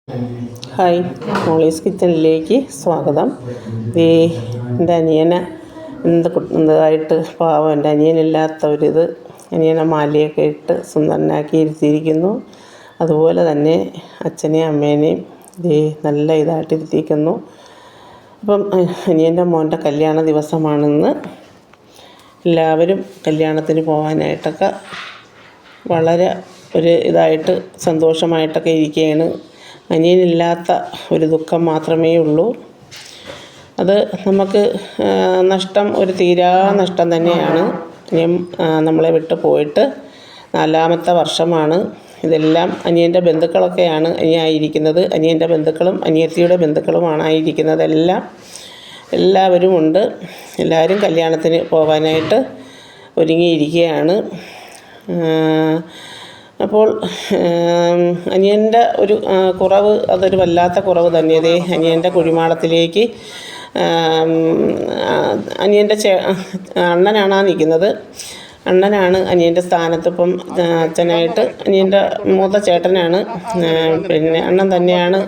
Hi, Molly's കിച്ചണിലേക്ക് സ്വാഗതം. എൻ്റെ അനിയനെ എന്തായിട്ട് പാവം, എൻ്റെ അനിയനില്ലാത്ത അനിയനെ മാലയൊക്കെ ഇട്ട് സുന്ദരനാക്കി ഇരുത്തിയിരിക്കുന്നു. അതുപോലെ തന്നെ അച്ഛനെയും അമ്മേനെയും നല്ല ഇതായിട്ട് ഇരുത്തിയിരിക്കുന്നു. അപ്പം അനിയൻ്റെ മോൻ്റെ കല്യാണ ദിവസമാണെന്ന്. എല്ലാവരും കല്യാണത്തിന് പോകാനായിട്ടൊക്കെ വളരെ ഇതായിട്ട് സന്തോഷമായിട്ടൊക്കെ ഇരിക്കുകയാണ്. അനിയനില്ലാത്ത ഒരു ദുഃഖം മാത്രമേ ഉള്ളൂ. അത് നമുക്ക് നഷ്ടം, ഒരു തീരാ നഷ്ടം തന്നെയാണ്. അനിയൻ നമ്മളെ വിട്ട് പോയിട്ട് 4ാമത്തെ വർഷമാണ്. ഇതെല്ലാം അനിയൻ്റെ ബന്ധുക്കളൊക്കെയാണ് ആയിരിക്കുന്നത്. അനിയൻ്റെ ബന്ധുക്കളും അനിയത്തിയുടെ ബന്ധുക്കളുമാണ് ആയിരിക്കുന്നത്. എല്ലാവരും ഉണ്ട്. എല്ലാവരും കല്യാണത്തിന് പോകാനായിട്ട് ഒരുങ്ങിയിരിക്കുകയാണ്. അപ്പോൾ അനിയൻ്റെ ഒരു കുറവ്, അതൊരു വല്ലാത്ത കുറവ് തന്നെ. അനിയൻ്റെ കുഴിമാടത്തിലേക്ക് അനിയൻ്റെ അണ്ണനാണ് നിൽക്കുന്നത്. അണ്ണനാണ് അനിയൻ്റെ സ്ഥാനത്ത് ഇപ്പം അച്ഛനായിട്ട്. അനിയൻ്റെ മൂത്ത ചേട്ടനാണ്, പിന്നെ അണ്ണൻ തന്നെയാണ്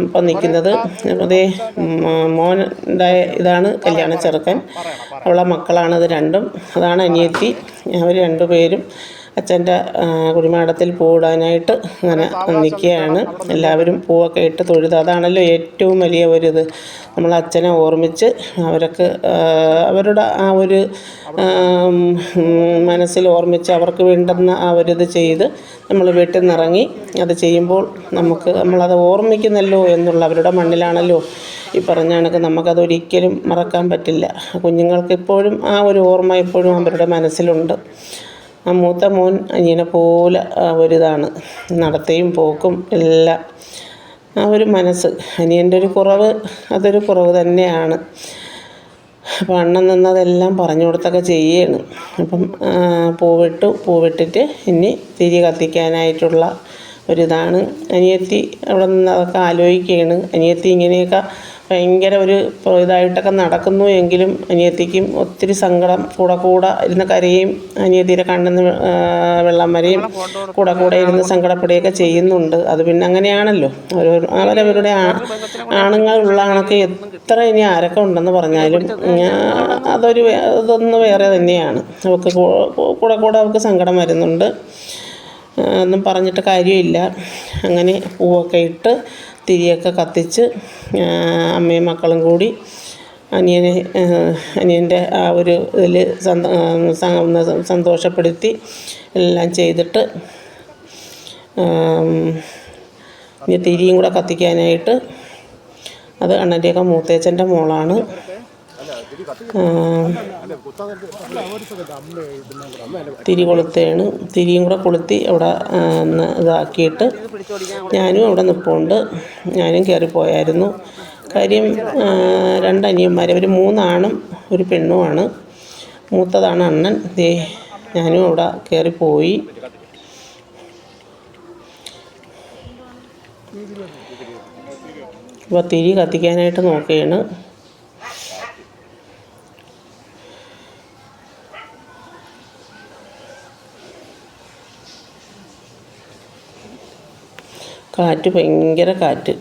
ഇപ്പം നിൽക്കുന്നത്. മോനുണ്ടായ ഇതാണ് കല്യാണ ചെറുക്കൻ. അവളെ മക്കളാണ് ഇത് രണ്ടും. അതാണ് അനിയത്തി. അവർ രണ്ടുപേരും അച്ഛൻ്റെ കുഴിമാടത്തിൽ പൂവിടാനായിട്ട് അങ്ങനെ നിൽക്കുകയാണ്. എല്ലാവരും പൂവൊക്കെ ഇട്ട് തൊഴുത്, അതാണല്ലോ ഏറ്റവും വലിയ നമ്മൾ അച്ഛനെ ഓർമ്മിച്ച് അവരുടെ ആ ഒരു മനസ്സിൽ ഓർമ്മിച്ച് അവർക്ക് വേണ്ടുന്ന ഇത് ചെയ്ത് നമ്മൾ വീട്ടിൽ നിന്നിറങ്ങി അത് ചെയ്യുമ്പോൾ നമ്മളത് ഓർമ്മിക്കുന്നല്ലോ എന്നുള്ള, അവരുടെ മണ്ണിലാണല്ലോ ഈ പറഞ്ഞ കണക്ക് നമുക്കതൊരിക്കലും മറക്കാൻ പറ്റില്ല. കുഞ്ഞുങ്ങൾക്ക് ഇപ്പോഴും ആ ഒരു ഓർമ്മ എപ്പോഴും അവരുടെ മനസ്സിലുണ്ട്. ആ മൂത്ത മോൻ അനിയനെ പോലെ ഒരിതാണ്, നടത്തയും പോക്കും എല്ലാം. ആ ഒരു മനസ്സ്, അനിയൻ്റെ ഒരു കുറവ്, അതൊരു കുറവ് തന്നെയാണ്. അപ്പം അണ്ണൻ നിന്നതെല്ലാം പറഞ്ഞു കൊടുത്തൊക്കെ ചെയ്യുകയാണ്. അപ്പം പൂവിട്ടിട്ട് ഇനി തിരി കത്തിക്കാനായിട്ടുള്ള ഒരിതാണ്. അനിയത്തി അവിടെ നിന്ന് അതൊക്കെ ആലോചിക്കുകയാണ്. അനിയത്തി ഇങ്ങനെയൊക്കെ ഭയങ്കര ഇതായിട്ടൊക്കെ നടക്കുന്നു എങ്കിലും അനിയത്തിക്കും ഒത്തിരി സങ്കടം. കൂടെ ഇരുന്ന് കരയും, അനിയത്തിയുടെ കണ്ണിന്ന് വെള്ളം വരെയും കൂടെ ഇരുന്ന് സങ്കടപ്പെടുകയൊക്കെ ചെയ്യുന്നുണ്ട്. അത് പിന്നെ അങ്ങനെയാണല്ലോ. അവരവരുടെ ആണുങ്ങളുള്ള കണക്ക് എത്ര ഇനി ആരൊക്കെ ഉണ്ടെന്ന് പറഞ്ഞാലും അതൊന്ന് വേറെ തന്നെയാണ്. അവൾക്ക് കൂടെ അവൾക്ക് സങ്കടം വരുന്നുണ്ട്. ഒന്നും പറഞ്ഞിട്ട് കാര്യമില്ല. അങ്ങനെ പൂവൊക്കെ ഇട്ട് തിരിയൊക്കെ കത്തിച്ച് അമ്മയും മക്കളും കൂടി അനിയൻ്റെ ആ ഒരു ഇതിൽ സന്തോഷപ്പെടുത്തി എല്ലാം ചെയ്തിട്ട് ഇനി തിരിയും കൂടെ കത്തിക്കാനായിട്ട്, അത് അണ്ണൻ്റെയൊക്കെ മൂത്തേച്ചൻ്റെ മോളാണ്. തിരി കൊളുത്തുകയാണ്. തിരിയും കൂടെ കൊളുത്തി അവിടെ ഇതാക്കിയിട്ട് ഞാനും അവിടെ നിൽപ്പുണ്ട്. ഞാനും കയറിപ്പോയായിരുന്നു. കാര്യം 2 അനിയന്മാർ, അവർ 3 ആണും 1 പെണ്ണുമാണ്. മൂത്തതാണ് അണ്ണൻ. ഞാനും അവിടെ കയറിപ്പോയി. അപ്പോൾ തിരി കത്തിക്കാനായിട്ട് നോക്കുകയാണ്. കാറ്റ്, ഭയങ്കര കാറ്റ്.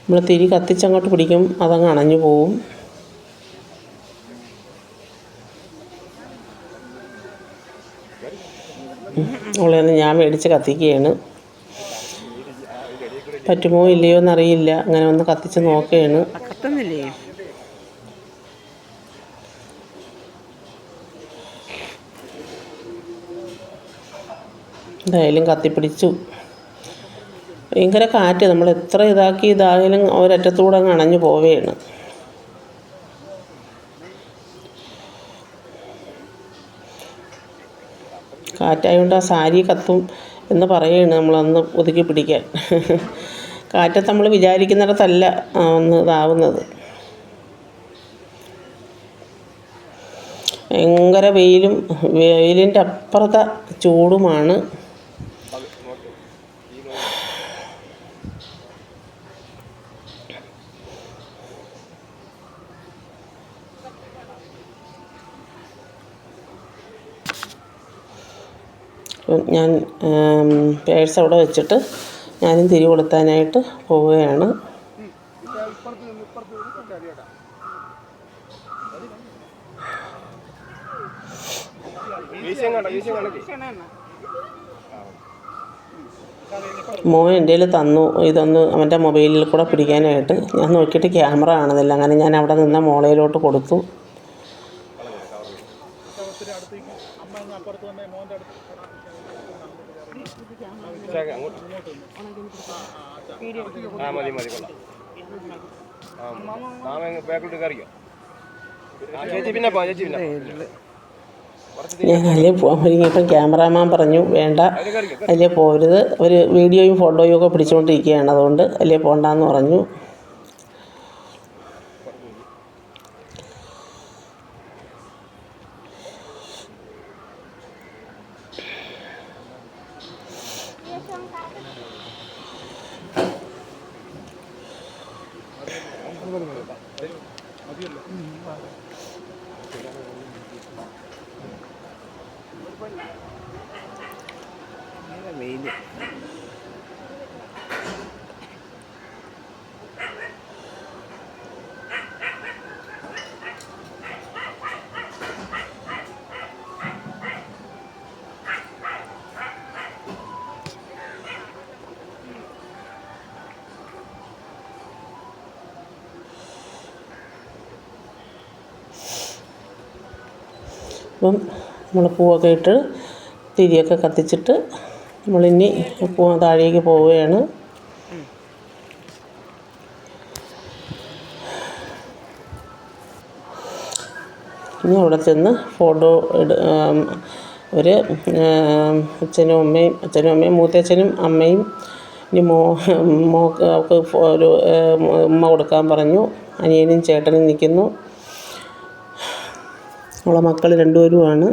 നമ്മൾ തിരി കത്തിച്ചങ്ങോട്ട് പിടിക്കും, അതങ്ങ് അണഞ്ഞു പോവും. അവളെയൊന്ന് ഞാൻ മേടിച്ച് കത്തിക്കുകയാണ്. പറ്റുമോ ഇല്ലയോ എന്നറിയില്ല. അങ്ങനെ ഒന്ന് കത്തിച്ച് നോക്കുകയാണ്. എന്തായാലും കത്തിപ്പിടിച്ചു. ഭയങ്കര കാറ്റ്. നമ്മൾ എത്ര ഇതായാലും ഒരറ്റത്തൂടെ അങ്ങ് അണഞ്ഞു പോവുകയാണ്. കാറ്റായതുകൊണ്ട് ആ സാരി കത്തും എന്ന് പറയുകയാണ് നമ്മളൊന്ന് ഒതുക്കി പിടിക്കാൻ. കാറ്റത്ത് നമ്മൾ വിചാരിക്കുന്നിടത്തല്ല ഒന്ന് ഇതാവുന്നത്. ഭയങ്കര വെയിലിൻ്റെ അപ്പുറത്തെ ചൂടുമാണ്. ഞാൻ പേഴ്സ് അവിടെ വെച്ചിട്ട് ഞാനും തിരി കൊളുത്താനായിട്ട് പോവുകയാണ്. മോൻ എൻ്റെ കയ്യിൽ തന്നു ഇതൊന്ന് അവൻ്റെ മൊബൈലിൽ കൂടെ പിടിക്കാനായിട്ട്. ഞാൻ നോക്കിയിട്ട് ക്യാമറ കാണുന്നില്ല. അങ്ങനെ ഞാൻ അവിടെ നിന്ന് മോളയിലോട്ട് കൊടുത്തു. ഞാൻ അതിലേ പോകാൻ ഒരുങ്ങിയപ്പം ക്യാമറാമാൻ പറഞ്ഞു വേണ്ട, അതിലേ പോകരുത്, ഒരു വീഡിയോയും ഫോട്ടോയും ഒക്കെ പിടിച്ചുകൊണ്ടിരിക്കുകയാണ്, അതുകൊണ്ട് അതിലേ പോകണ്ടെന്ന് പറഞ്ഞു. അപ്പം നമ്മൾ പൂവൊക്കെ ഇട്ട് തിരിയൊക്കെ കത്തിച്ചിട്ട് നമ്മളിനി താഴേക്ക് പോവുകയാണ്. ഇനി അവിടെ ചെന്ന് ഫോട്ടോ ഒരു അച്ഛനും അമ്മയും മൂത്തച്ഛനും അമ്മയും ഇനി അവൾക്ക് ഒരു ഉമ്മ കൊടുക്കാൻ പറഞ്ഞു. അനിയനും ചേട്ടനും നിൽക്കുന്നു. അവളെ മക്കൾ രണ്ടുപേരുമാണ്.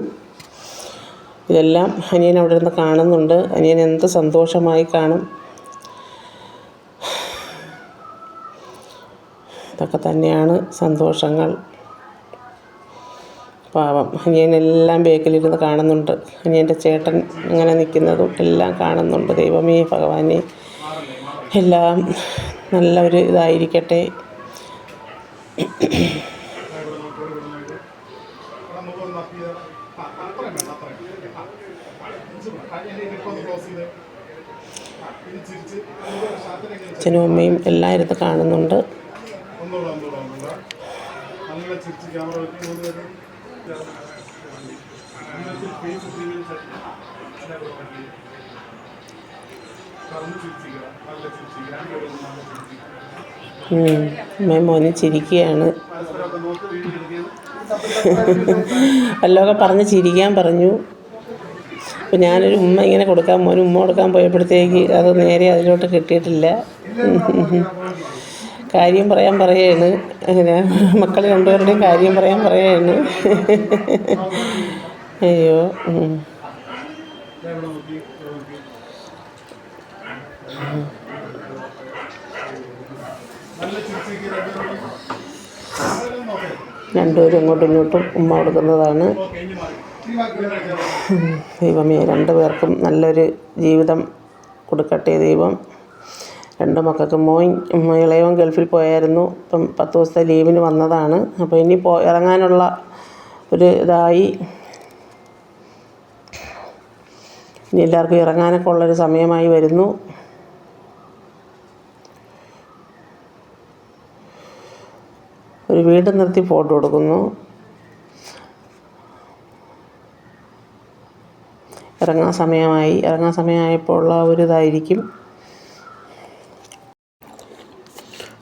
ഇതെല്ലാം അനിയൻ അവിടെ ഇരുന്ന് കാണുന്നുണ്ട്. അനിയൻ എന്ത് സന്തോഷമായി കാണും. ഇതൊക്കെ തന്നെയാണ് സന്തോഷങ്ങൾ. പാവം അനിയനെല്ലാം ബേക്കിലിരുന്ന് കാണുന്നുണ്ട്. അനിയൻ്റെ ചേട്ടൻ അങ്ങനെ നിൽക്കുന്നതും എല്ലാം കാണുന്നുണ്ട്. ദൈവമേ ഭഗവാനെ, എല്ലാം നല്ല ഒരു ഇതായിരിക്കട്ടെ. അച്ഛനും അമ്മയും എല്ലാം ഇരുന്ന് കാണുന്നുണ്ട്. മോന് ചിരിക്കുകയാണ്. വല്ലതൊക്കെ പറഞ്ഞ് ചിരിക്കാൻ പറഞ്ഞു. അപ്പോൾ ഞാനൊരു ഉമ്മ ഇങ്ങനെ മോന് ഉമ്മ കൊടുക്കാൻ പോയപ്പോഴത്തേക്ക് അത് നേരെ അതിലോട്ട് കിട്ടിയിട്ടില്ല. കാര്യം പറയുകയാണ്. അങ്ങനെ മക്കൾ രണ്ടുപേരുടെയും കാര്യം പറയുകയാണ്. അയ്യോ, രണ്ടുപേരും അങ്ങോട്ടും ഇങ്ങോട്ടും ഉമ്മ കൊടുക്കുന്നതാണ്. ദൈവമേ, രണ്ടു പേർക്കും നല്ലൊരു ജീവിതം കൊടുക്കട്ടെ ദൈവം. രണ്ട് മക്കൾക്കും ഇളയവൻ ഗൾഫിൽ പോയായിരുന്നു. ഇപ്പം 10 ദിവസത്തെ ലീവിന് വന്നതാണ്. അപ്പോൾ ഇനി ഇറങ്ങാനുള്ള ഒരു ഇതായി. ഇനി എല്ലാവർക്കും ഇറങ്ങാനൊക്കെ ഉള്ളൊരു സമയമായി വരുന്നു. ഒരു വീട് നിർത്തി ഫോട്ടോ എടുക്കുന്നു. ഇറങ്ങാൻ സമയമായപ്പോൾ ഉള്ള ഒരു ഇതായിരിക്കും.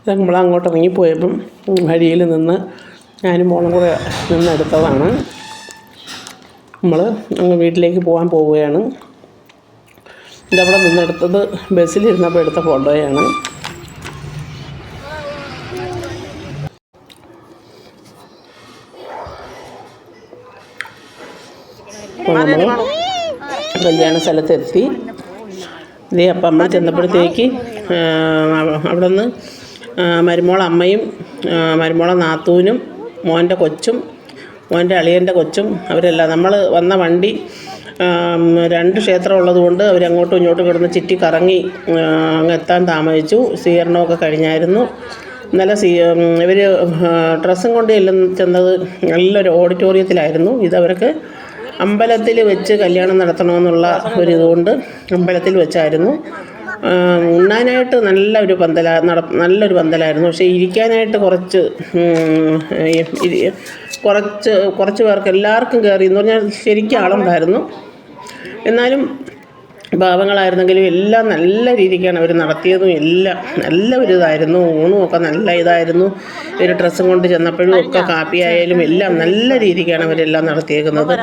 നമ്മൾ അങ്ങോട്ട് ഇറങ്ങിപ്പോയപ്പം വഴിയിൽ നിന്ന് ഞാനും മോളും കൂടെ നിന്നെടുത്തതാണ്. നമ്മൾ അങ്ങ് വീട്ടിലേക്ക് പോവുകയാണ്. ഇതവിടെ നിന്നെടുത്തത് ബസ്സിലിരുന്നപ്പോൾ എടുത്ത ഫോട്ടോയാണ്. അപ്പോൾ നമ്മൾ കല്യാണ സ്ഥലത്തെത്തി. അപ്പം നമ്മൾ ചെന്നപ്പോഴത്തേക്ക് അവിടെ നിന്ന് മരുമോളെ അമ്മയും മരുമോളെ നാത്തൂനും മോൻ്റെ കൊച്ചും മോൻ്റെ അളിയൻ്റെ കൊച്ചും അവരെല്ലാം, നമ്മൾ വന്ന വണ്ടി 2 ക്ഷേത്രം ഉള്ളതുകൊണ്ട് അവരങ്ങോട്ടും ഇങ്ങോട്ടും കിടന്ന് ചുറ്റി കറങ്ങി അങ്ങ് എത്താൻ താമസിച്ചു. സ്വീകരണമൊക്കെ കഴിഞ്ഞായിരുന്നു. ഇന്നലെ ഇവർ ഡ്രസ്സും കൊണ്ട് ചെന്നത് നല്ലൊരു ഓഡിറ്റോറിയത്തിലായിരുന്നു. ഇതവർക്ക് അമ്പലത്തിൽ വെച്ച് കല്യാണം നടത്തണമെന്നുള്ള ഒരിതുകൊണ്ട് അമ്പലത്തിൽ വെച്ചായിരുന്നു. ഉണ്ണാനായിട്ട് നല്ലൊരു പന്തലായിരുന്നു. പക്ഷേ ഇരിക്കാനായിട്ട് കുറച്ച് പേർക്ക് എല്ലാവർക്കും കയറി എന്ന് പറഞ്ഞാൽ ശരിക്കും ആളുണ്ടായിരുന്നു. എന്നാലും പാവങ്ങളായിരുന്നെങ്കിലും എല്ലാം നല്ല രീതിക്കാണ് അവർ നടത്തിയതും. എല്ലാം നല്ല ഒരു ഇതായിരുന്നു. ഊണുമൊക്കെ നല്ല ഇതായിരുന്നു. ഇവർ ഡ്രസ്സും കൊണ്ട് ചെന്നപ്പോഴും ഒക്കെ കാപ്പിയായാലും എല്ലാം നല്ല രീതിക്കാണ് അവരെല്ലാം നടത്തിയേക്കുന്നത്.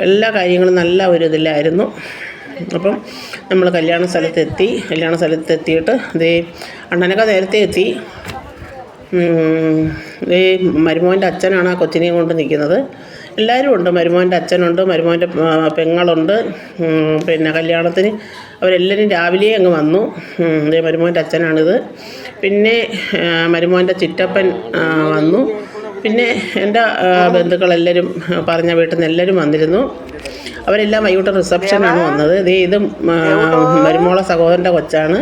എല്ലാ കാര്യങ്ങളും നല്ല ഒരു ഇതിലായിരുന്നു. അപ്പം നമ്മൾ കല്യാണ സ്ഥലത്തെത്തിയിട്ട് അണ്ണനൊക്കെ നേരത്തെ എത്തി. മരുമോൻ്റെ അച്ഛനാണ് ആ കൊച്ചിനെയും കൊണ്ട് നിൽക്കുന്നത്. എല്ലാവരും ഉണ്ട്. മരുമോൻ്റെ അച്ഛനുണ്ട്, മരുമോൻ്റെ പെങ്ങളുണ്ട്. പിന്നെ കല്യാണത്തിന് അവരെല്ലാവരും രാവിലെ അങ്ങ് വന്നു. മരുമോൻ്റെ അച്ഛനാണിത്. പിന്നെ മരുമോൻ്റെ ചിറ്റപ്പൻ വന്നു. പിന്നെ എൻ്റെ ബന്ധുക്കളെല്ലാവരും പറഞ്ഞ വീട്ടിൽ നിന്ന് എല്ലാവരും വന്നിരുന്നു. അവരെല്ലാം വൈകിട്ട് റിസപ്ഷനാണ് വന്നത്. ഇത് മരുമോളെ സഹോദരൻ്റെ കൊച്ചാണ്.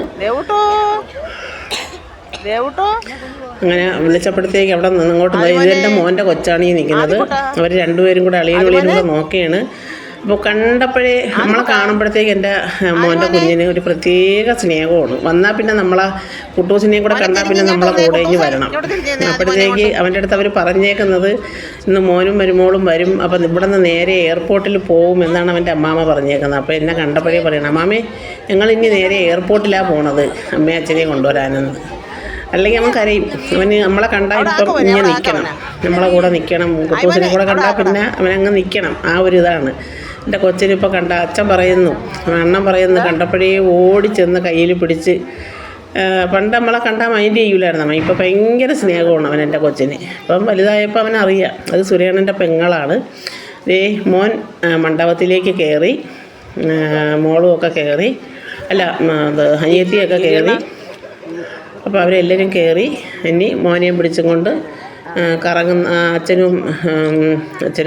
അങ്ങനെ വിളിച്ചപ്പോഴത്തേക്ക് അവിടെ നിന്ന് ഇങ്ങോട്ട് ഇതെൻ്റെ മോൻ്റെ കൊച്ചാണ് ഈ നിൽക്കുന്നത്. അവർ രണ്ടുപേരും കൂടെ അളിയനും കൂടെ നോക്കുകയാണ്. അപ്പോൾ കണ്ടപ്പോഴേ നമ്മളെ കാണുമ്പോഴത്തേക്ക് എൻ്റെ മോൻ്റെ കുഞ്ഞിന് ഒരു പ്രത്യേക സ്നേഹമാണ്. വന്നാൽ പിന്നെ നമ്മളെ കുട്ടൂസിനെയും കൂടെ കണ്ടാൽ പിന്നെ നമ്മളെ കൂടെ ഇഞ്ഞ് വരണം. അപ്പോഴത്തേക്ക് അവൻ്റെ അടുത്ത് അവർ പറഞ്ഞേക്കുന്നത് ഇന്ന് മോനും മരുമോളും വരും, അപ്പം ഇവിടെ നിന്ന് നേരെ എയർപോർട്ടിൽ പോകും എന്നാണ് അവൻ്റെ അമ്മാമ്മ പറഞ്ഞേക്കുന്നത്. അപ്പോൾ എന്നെ കണ്ടപ്പോഴേ പറയണം, അമ്മാമ്മേ ഞങ്ങളിനി നേരെ എയർപോർട്ടിലാണ് പോണത് അമ്മയും അച്ഛനെയും കൊണ്ടുവരാനെന്ന്. അല്ലെങ്കിൽ അവൻ കരയും. അവന് നമ്മളെ കണ്ടാൽ ഇപ്പം ഇങ്ങനെ നിൽക്കണം, നമ്മളെ കൂടെ നിൽക്കണം. കുട്ടൂസിനെ കൂടെ കണ്ടാൽ പിന്നെ അവനങ്ങ് നിൽക്കണം. ആ ഒരു ഇതാണ്. എൻ്റെ കൊച്ചിനിപ്പോൾ കണ്ട അച്ഛൻ പറയുന്നു, അണ്ണൻ പറയുന്നു, കണ്ടപ്പോഴേ ഓടിച്ചെന്ന് കയ്യിൽ പിടിച്ച്. പണ്ട് നമ്മളെ കണ്ടാൽ മൈൻഡ് ചെയ്യൂലായിരുന്നു അമ്മ. ഇപ്പം ഭയങ്കര സ്നേഹമാണ് അവൻ എൻ്റെ കൊച്ചിന്. ഇപ്പം വലുതായപ്പോൾ അവനറിയാം അത് സുരേണൻ്റെ പെങ്ങളാണ്. മോൻ മണ്ഡപത്തിലേക്ക് കയറി, മോളും ഒക്കെ കയറി, അല്ല അനിയത്തിയൊക്കെ കയറി. അപ്പോൾ അവരെല്ലാവരും കയറി. ഇനി മോനെയും പിടിച്ചും കൊണ്ട് കറങ്ങുന്ന അച്ഛനും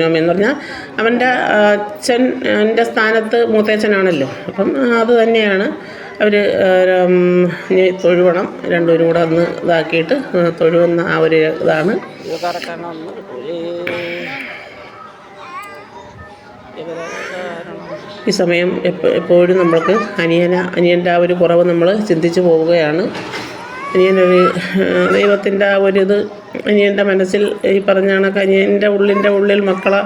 അമ്മയെന്ന് പറഞ്ഞാൽ അവൻ്റെ അച്ഛൻ്റെ സ്ഥാനത്ത് മൂത്തച്ഛനാണല്ലോ. അപ്പം അത് തന്നെയാണ് അവർ ഇനി തൊഴുവണം. രണ്ടുപേരും കൂടെ ഒന്ന് ഇതാക്കിയിട്ട് തൊഴുവുന്ന ആ ഒരു ഇതാണ്. ഈ സമയം എപ്പോഴും നമ്മൾക്ക് അനിയൻ്റെ ആ ഒരു കുറവ് നമ്മൾ ചിന്തിച്ച് പോവുകയാണ്. അനിയനൊരു ദൈവത്തിൻ്റെ ആ ഒരിത് അനിയൻ്റെ മനസ്സിൽ ഈ പറഞ്ഞ കണക്ക് അനിയൻ്റെ ഉള്ളിൽ മക്കളെ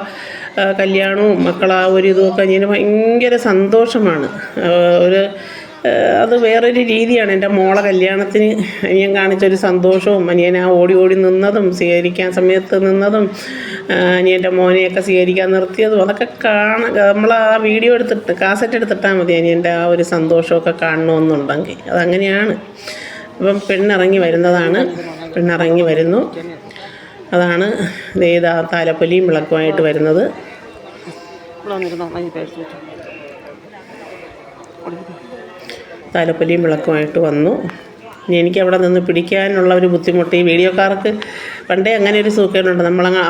കല്യാണവും മക്കളെ ആ ഒരു ഇതുമൊക്കെ അനിയന് ഭയങ്കര സന്തോഷമാണ്. അത് വേറൊരു രീതിയാണ്. എൻ്റെ മോളെ കല്യാണത്തിന് അനിയൻ കാണിച്ചൊരു സന്തോഷവും അനിയൻ ആ ഓടി നിന്നതും സ്വീകരിക്കാൻ സമയത്ത് നിന്നതും അനിയൻ്റെ മോനെയൊക്കെ സ്വീകരിക്കാൻ നിർത്തിയതും അതൊക്കെ നമ്മൾ ആ വീഡിയോ എടുത്തിട്ട് കാസറ്റ് എടുത്തിട്ടാൽ മതി അനിയൻ്റെ ആ ഒരു സന്തോഷമൊക്കെ കാണണമെന്നുണ്ടെങ്കിൽ. അതങ്ങനെയാണ്. അപ്പം പെണ്ണിറങ്ങി വരുന്നു. അതാണ് താലപ്പൊലിയും വിളക്കുമായിട്ട് വരുന്നത്. താലപ്പൊലിയും വിളക്കുമായിട്ട് വന്നു. ഇനി എനിക്ക് അവിടെ നിന്ന് പിടിക്കാനുള്ള ഒരു ബുദ്ധിമുട്ട് ഈ വീഡിയോക്കാർക്ക് പണ്ടേ അങ്ങനെ ഒരു സൂക്കേടുണ്ട്. നമ്മളങ്ങ്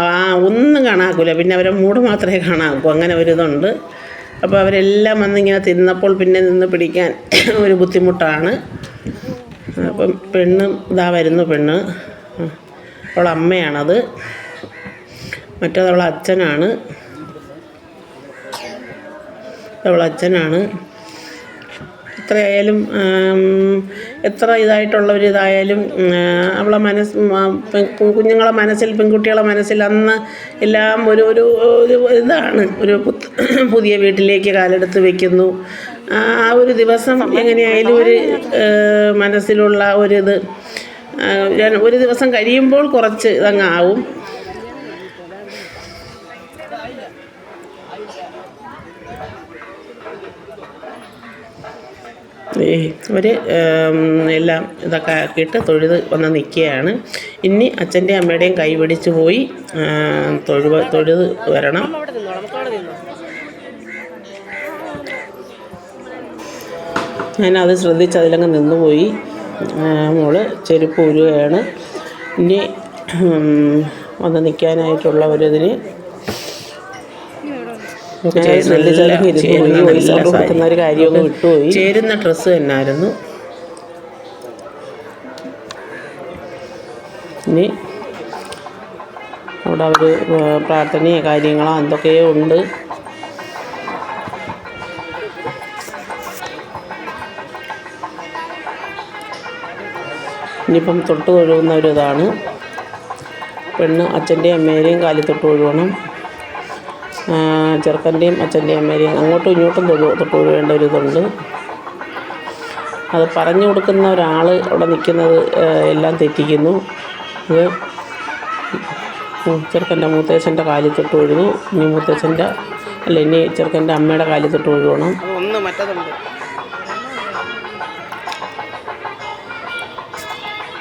ഒന്നും കാണാക്കൂല, പിന്നെ അവരെ മൂട് മാത്രമേ കാണാക്കൂ, അങ്ങനെ ഒരിതുണ്ട്. അപ്പോൾ അവരെല്ലാം വന്നിങ്ങനെ തിന്നപ്പോൾ പിന്നെ നിന്ന് പിടിക്കാൻ ഒരു ബുദ്ധിമുട്ടാണ്. അപ്പം വരുന്നു പെണ്ണ്. അവളെ അമ്മയാണത്. മറ്റേത് അവളച്ഛനാണ്. എത്രയായാലും എത്ര ഇതായിട്ടുള്ളൊരിതായാലും അവളെ കുഞ്ഞുങ്ങളെ മനസ്സിൽ, പെൺകുട്ടികളെ മനസ്സിൽ അന്ന് എല്ലാം ഒരു ഇതാണ്. ഒരു പുതിയ വീട്ടിലേക്ക് കാലെടുത്ത് വയ്ക്കുന്നു. ആ ഒരു ദിവസം എങ്ങനെയായാലും ഒരു മനസ്സിലുള്ള ഒരിത് ഒരു ദിവസം കഴിയുമ്പോൾ കുറച്ച് ഇതങ്ങ് ആവും. അവർ എല്ലാം ഇതൊക്കെ ആക്കിയിട്ട് തൊഴുത് വന്ന് നിൽക്കുകയാണ്. ഇനി അച്ഛൻ്റെയും അമ്മയുടെയും കൈ പിടിച്ച് പോയി തൊഴുത് വരണം. ഞാനത് ശ്രദ്ധിച്ച് അതിലങ്ങ് നിന്നുപോയി. മോള് ചെരുപ്പ് ഊരുകയാണ്. ഇനി വന്ന് നിൽക്കാനായിട്ടുള്ള ഒരിതിന് ഒരു കാര്യമൊക്കെ വിട്ടുപോയി. ചേരുന്ന ഡ്രസ്സ് തന്നെയായിരുന്നു. ഇനി അവിടെ അവർ പ്രാർത്ഥനയോ കാര്യങ്ങളോ എന്തൊക്കെയോ ഉണ്ട്. ഇനിയിപ്പം തൊട്ട് തൊഴുകുന്ന ഒരു ഇതാണ്. പെണ്ണ് അച്ഛൻ്റെയും അമ്മേരെയും കാലിൽ തൊട്ട് തൊഴുകണം. ചെറുക്കൻ്റെയും അച്ഛൻ്റെയും അമ്മേരെയും അങ്ങോട്ടും ഇങ്ങോട്ടും തൊട്ട് തൊഴുകേണ്ട ഒരു ഇതുണ്ട്. അത് പറഞ്ഞു കൊടുക്കുന്ന ഒരാൾ അവിടെ നിൽക്കുന്നത് എല്ലാം തെറ്റിക്കുന്നു. ഇത് ചെറുക്കൻ്റെ മൂത്തേച്ചൻ്റെ കാലിൽ തൊട്ട് തൊഴുതു. ഇനി ചെറുക്കൻ്റെ അമ്മയുടെ കാലിൽ തൊട്ട് തൊഴുകണം.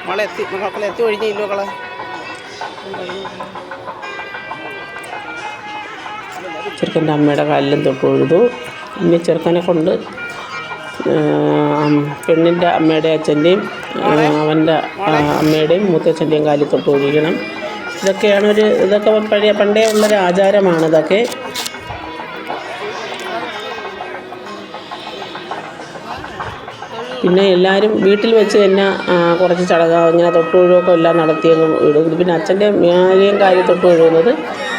മക്കളെ എത്തി ഒഴിഞ്ഞില്ലോ മക്കളെ. ചെറുക്കൻ്റെ അമ്മയുടെ കാലിലും തൊട്ട് തൊഴുതു. ഇനി ചെറുക്കനെ കൊണ്ട് പെണ്ണിൻ്റെ അമ്മയുടെ അച്ഛൻ്റെയും അവൻ്റെ അമ്മയുടെയും മൂത്തച്ഛൻ്റെയും കാലിൽ തൊട്ട് തൊഴിക്കണം. ഇതൊക്കെ പണ്ടേ ഉള്ളൊരു ആചാരമാണ്. ഇതൊക്കെ പിന്നെ എല്ലാവരും വീട്ടിൽ വെച്ച് തന്നെ കുറച്ച് ചടങ്ങ് ഇങ്ങനെ തൊട്ട് തൊഴുവൊക്കെ എല്ലാം നടത്തിയങ്ങ് ഇടും. പിന്നെ അച്ഛൻ്റെ അമ്മയുടെയും കാലിൽ തൊട്ട് തൊഴുകുന്നത്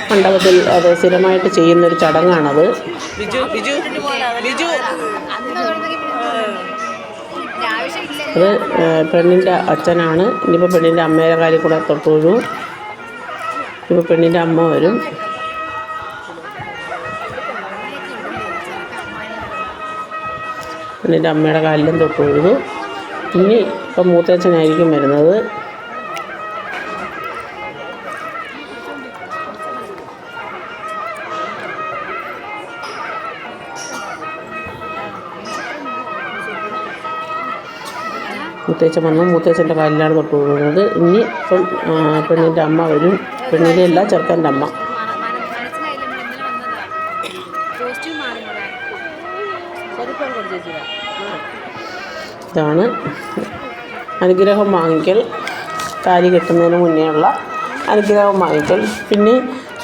മണ്ഡപത്തിൽ അത് സ്ഥിരമായിട്ട് ചെയ്യുന്നൊരു ചടങ്ങാണത്. അത് പെണ്ണിൻ്റെ അച്ഛനാണ്. ഇനിയിപ്പോൾ പെണ്ണിൻ്റെ അമ്മയുടെ കാലിൽ കൂടെ തൊട്ട് തൊഴും. ഇപ്പോൾ പെണ്ണിൻ്റെ അമ്മ വരും. പെണ്ണിൻ്റെ അമ്മയുടെ കാലിലും തൊട്ട് തൊഴുതു. ഇനി ഇപ്പം മൂത്തച്ഛനായിരിക്കും വരുന്നത്. മൂത്തേച്ചൻ വന്നു. മൂത്തേച്ചൻ്റെ കാലിലാണ് തൊട്ട് തൊഴുന്നത്. ഇനി ഇപ്പം പെണ്ണിൻ്റെ അമ്മ വരും. പെണ്ണിൻ്റെ അല്ല, ചെറുക്കൻ്റെ അമ്മ. ഇതാണ് അനുഗ്രഹം വാങ്ങിക്കൽ. താലി കെട്ടുന്നതിന് മുന്നേയുള്ള അനുഗ്രഹം വാങ്ങിക്കൽ. പിന്നെ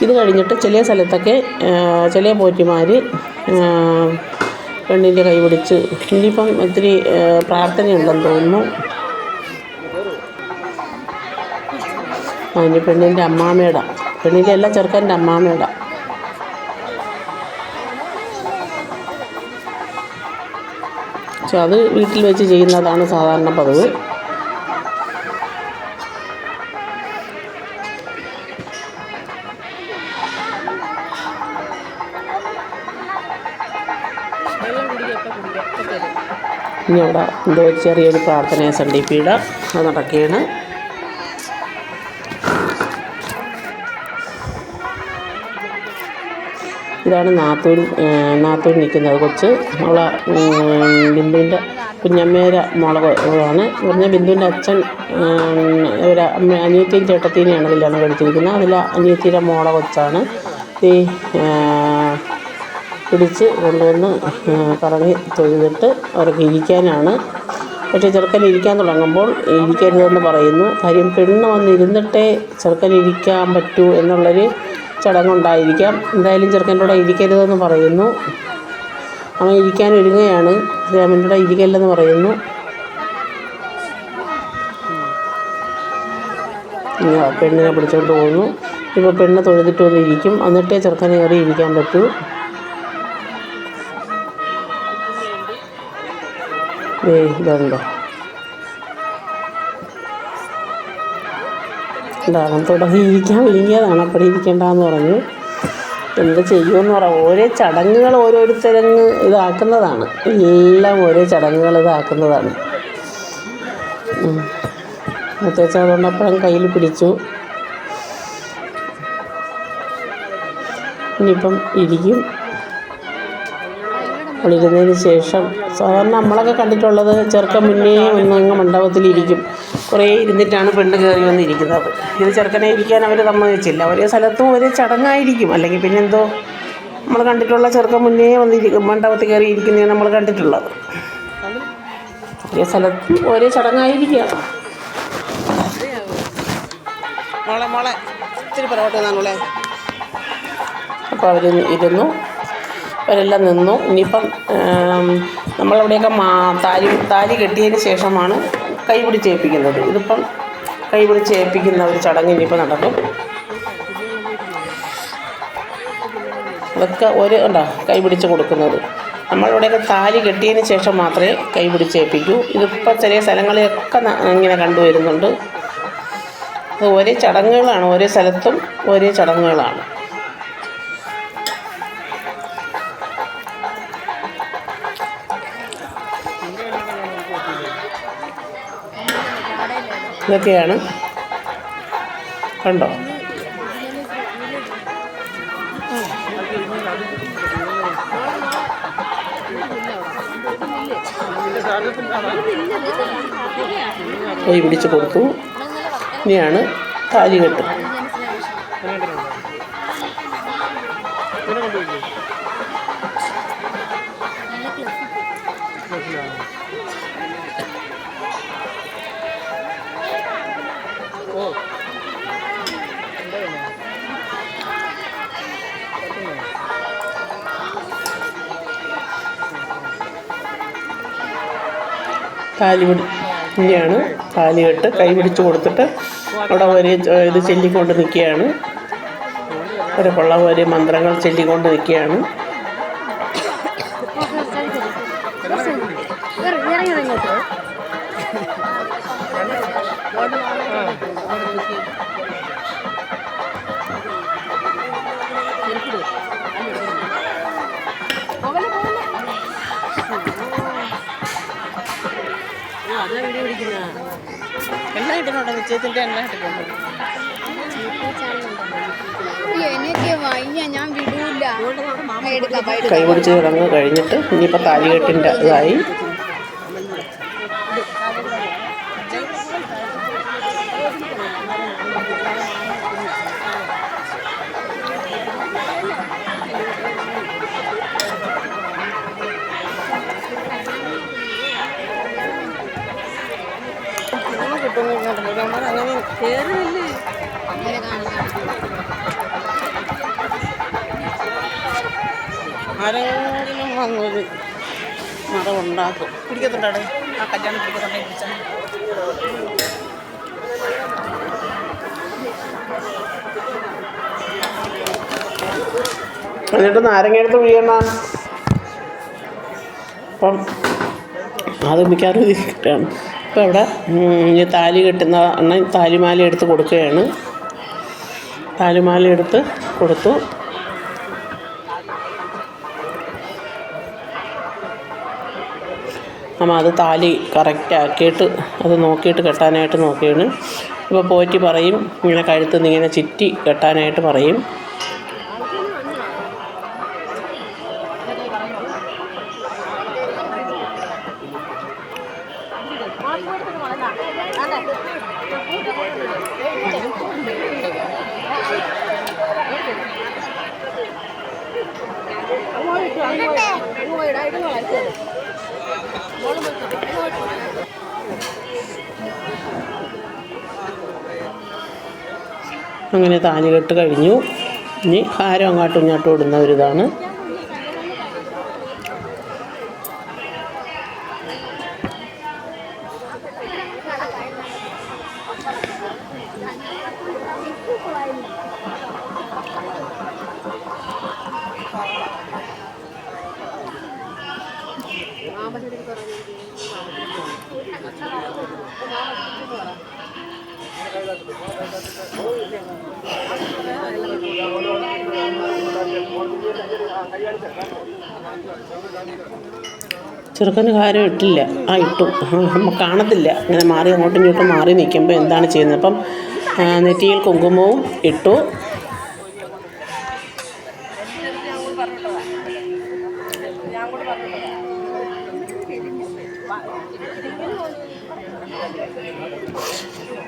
ഇത് കഴിഞ്ഞിട്ട് ചില സ്ഥലത്തൊക്കെ ചില പോറ്റിമാർ പെണ്ണിൻ്റെ കൈ പിടിച്ച്, ഇനിയിപ്പം ഒത്തിരി പ്രാർത്ഥനയുണ്ടെന്ന് തോന്നുന്നു. ഇനി പെണ്ണിൻ്റെ അമ്മാമ്മയുടെ, പെണ്ണിൻ്റെ അല്ല ചെറുക്കൻ്റെ അമ്മാമ്മയുടെ. അത് വീട്ടിൽ വെച്ച് ചെയ്യുന്നതാണ് സാധാരണ പതിവ്. ഇനി അവിടെ എന്തോ ചെറിയൊരു പ്രാർത്ഥന SNDP അത് നടക്കുകയാണ്. ഇതാണ് നാത്തൂൻ നിൽക്കുന്നത്. കൊച്ച് അവളെ ബിന്ദുവിൻ്റെ കുഞ്ഞമ്മേരെ മോളാണ്. പറഞ്ഞാൽ ബിന്ദുവിൻ്റെ അച്ഛൻ അനിയത്തിയും ചേട്ടത്തിനെയാണ് കല്യാണം കഴിച്ചിരിക്കുന്നത്. അതിൽ അനിയത്തിയുടെ മോളെ കൊച്ചാണ്. ഈ പിടിച്ച് കൊണ്ടുവന്ന് കറങ്ങി തൊഴുതിട്ട് അവർക്ക് ഇരിക്കാനാണ്. പക്ഷേ ചെറുക്കൻ ഇരിക്കാൻ തുടങ്ങുമ്പോൾ ഇരിക്കരുതെന്ന് പറയുന്നു. കാര്യം പെണ്ണ് വന്നിരുന്നിട്ടേ ചെറുക്കൻ ഇരിക്കാൻ പറ്റൂ എന്നുള്ളൊരു ചടങ്ങുണ്ടായിരിക്കാം. എന്തായാലും ചെറുക്കൻ്റെ കൂടെ ഇരിക്കരുതെന്ന് പറയുന്നു. അവൻ ഇരിക്കാൻ ഒരുങ്ങുകയാണ്. അവൻ്റെ കൂടെ ഇരിക്കല്ലെന്ന് പറയുന്നു. പെണ്ണിനെ പിടിച്ചുകൊണ്ട് പോകുന്നു. ഇപ്പോൾ പെണ്ണ് തൊഴുതിട്ട് വന്നിരിക്കും. എന്നിട്ടേ ചെറുക്കനെ കയറി ഇരിക്കാൻ പറ്റൂ. ഇതുണ്ടോ, അവൻ തുടങ്ങിയിരിക്കാൻ വിളിങ്ങിയതാണ്. അപ്പോൾ ഇരിക്കേണ്ടെന്ന് പറഞ്ഞു. എന്ത് ചെയ്യുമെന്ന് പറയാം. ഓരോ ചടങ്ങുകൾ ഓരോരുത്തരങ്ങ് ഇതാക്കുന്നതാണ്. എല്ലാം ഓരോ ചടങ്ങുകൾ ഇതാക്കുന്നതാണ്. മുത്തേച്ച അതുകൊണ്ടപ്പോഴും കയ്യിൽ പിടിച്ചു. ഇനിയിപ്പം ഇരിക്കും. ഇരുന്നതിന് ശേഷം സാധാരണ നമ്മളൊക്കെ കണ്ടിട്ടുള്ളത് ചെറുക്കൻ മുന്നേ ഒന്നങ്ങ് മണ്ഡപത്തിലിരിക്കും. കുറേ ഇരുന്നിട്ടാണ് പെണ്ണ് കയറി വന്നിരിക്കുന്നത്. ഇത് ചെറുക്കനെ ഇരിക്കാൻ അവർ സമ്മതിച്ചില്ല. ഒരേ സ്ഥലത്തും ഒരേ ചടങ്ങായിരിക്കും. അല്ലെങ്കിൽ പിന്നെന്തോ നമ്മൾ കണ്ടിട്ടുള്ള ചെറുക്കൻ മുന്നേ വന്നിരിക്കും മണ്ഡപത്തിൽ കയറി ഇരിക്കുന്നതാണ് നമ്മൾ കണ്ടിട്ടുള്ളത്. ഒരേ സ്ഥലത്തും ഒരേ ചടങ്ങായിരിക്കുക. അപ്പോൾ അവർ ഇരുന്നു. അവരെല്ലാം നിന്നു. ഇനിയിപ്പം നമ്മളവിടെയൊക്കെ താലി കെട്ടിയതിന് ശേഷമാണ് കൈ പിടിച്ചേൽപ്പിക്കുന്നത്. ഇതിപ്പം കൈ പിടിച്ചേൽപ്പിക്കുന്ന ഒരു ചടങ്ങ് ഇനിയിപ്പോൾ നടക്കും. അതൊക്കെ കൈ പിടിച്ച് കൊടുക്കുന്നത്. നമ്മളിവിടെയൊക്കെ താലി കെട്ടിയതിന് ശേഷം മാത്രമേ കൈ പിടിച്ചേൽപ്പിക്കൂ. ഇതിപ്പോൾ ചില സ്ഥലങ്ങളിലൊക്കെ ഇങ്ങനെ കണ്ടുവരുന്നുണ്ട്. അത് ഒരേ ചടങ്ങുകളാണ്, ഓരോ സ്ഥലത്തും ഒരേ ചടങ്ങുകളാണ്. ഇതൊക്കെയാണ്, കണ്ടോ? കൈ പിടിച്ച് കൊടുത്തു. ഇനിയാണ് താലികെട്ട്. ഇനിയാണ് താലികെട്ട്. കൈ പിടിച്ച് കൊടുത്തിട്ട് അവിടെ ഒരു ഇത് ചൊല്ലിക്കൊണ്ട് നിൽക്കുകയാണ്. ഒരു മന്ത്രങ്ങൾ ചൊല്ലിക്കൊണ്ട് നിൽക്കുകയാണ്. എല്ലാം ഇട്ടുണ്ടോ? നിശ്ചയത്തിൻ്റെ എല്ലാം ഇട്ടിട്ടുണ്ട്. കൈപിടിച്ച് ചടങ്ങ് കഴിഞ്ഞിട്ട് ഇനിയിപ്പോൾ താലികെട്ടിൻ്റെ ഇതായി. ആരെങ്കിലും വന്നൊരു മറവുണ്ടാക്കും. പിടിക്കത്തുണ്ടാടെ ആ കല്യാണം പിടിക്കത്തുണ്ടെങ്കിൽ പിടിച്ചാൽ എന്നിട്ട് നാരങ്ങയെടുത്ത് പിഴിയണ. അപ്പം അത് മിക്കവാറും കിട്ടുകയാണ്. ഇപ്പം അവിടെ താലി കെട്ടുന്ന അണ്ണൻ താലിമാല എടുത്ത് കൊടുക്കുകയാണ്. താലിമാല എടുത്ത് കൊടുത്തു. നമ്മൾ അത് താലി കറക്റ്റാക്കിയിട്ട് അത് നോക്കിയിട്ട് കെട്ടാനായിട്ട് നോക്കുകയാണ്. ഇപ്പോൾ പോറ്റി പറയും ഇങ്ങനെ കഴുത്ത് നിന്ന് ഇങ്ങനെ ചുറ്റി കെട്ടാനായിട്ട് പറയും. അങ്ങനെ താലികെട്ട് കഴിഞ്ഞു. ഇനി ഹാരം അങ്ങോട്ടും ഇങ്ങോട്ടും ഇടുന്ന ഒരിതാണ്. ചെറുക്കന് ഹാരം ഇട്ടില്ല. ഇട്ടു. കാണത്തില്ല. ഇങ്ങനെ മാറി അങ്ങോട്ടും ഇങ്ങോട്ടും മാറി നിൽക്കുമ്പോൾ എന്താണ് ചെയ്യുന്നത്. അപ്പം നെറ്റിയിൽ കുങ്കുമവും ഇട്ടു.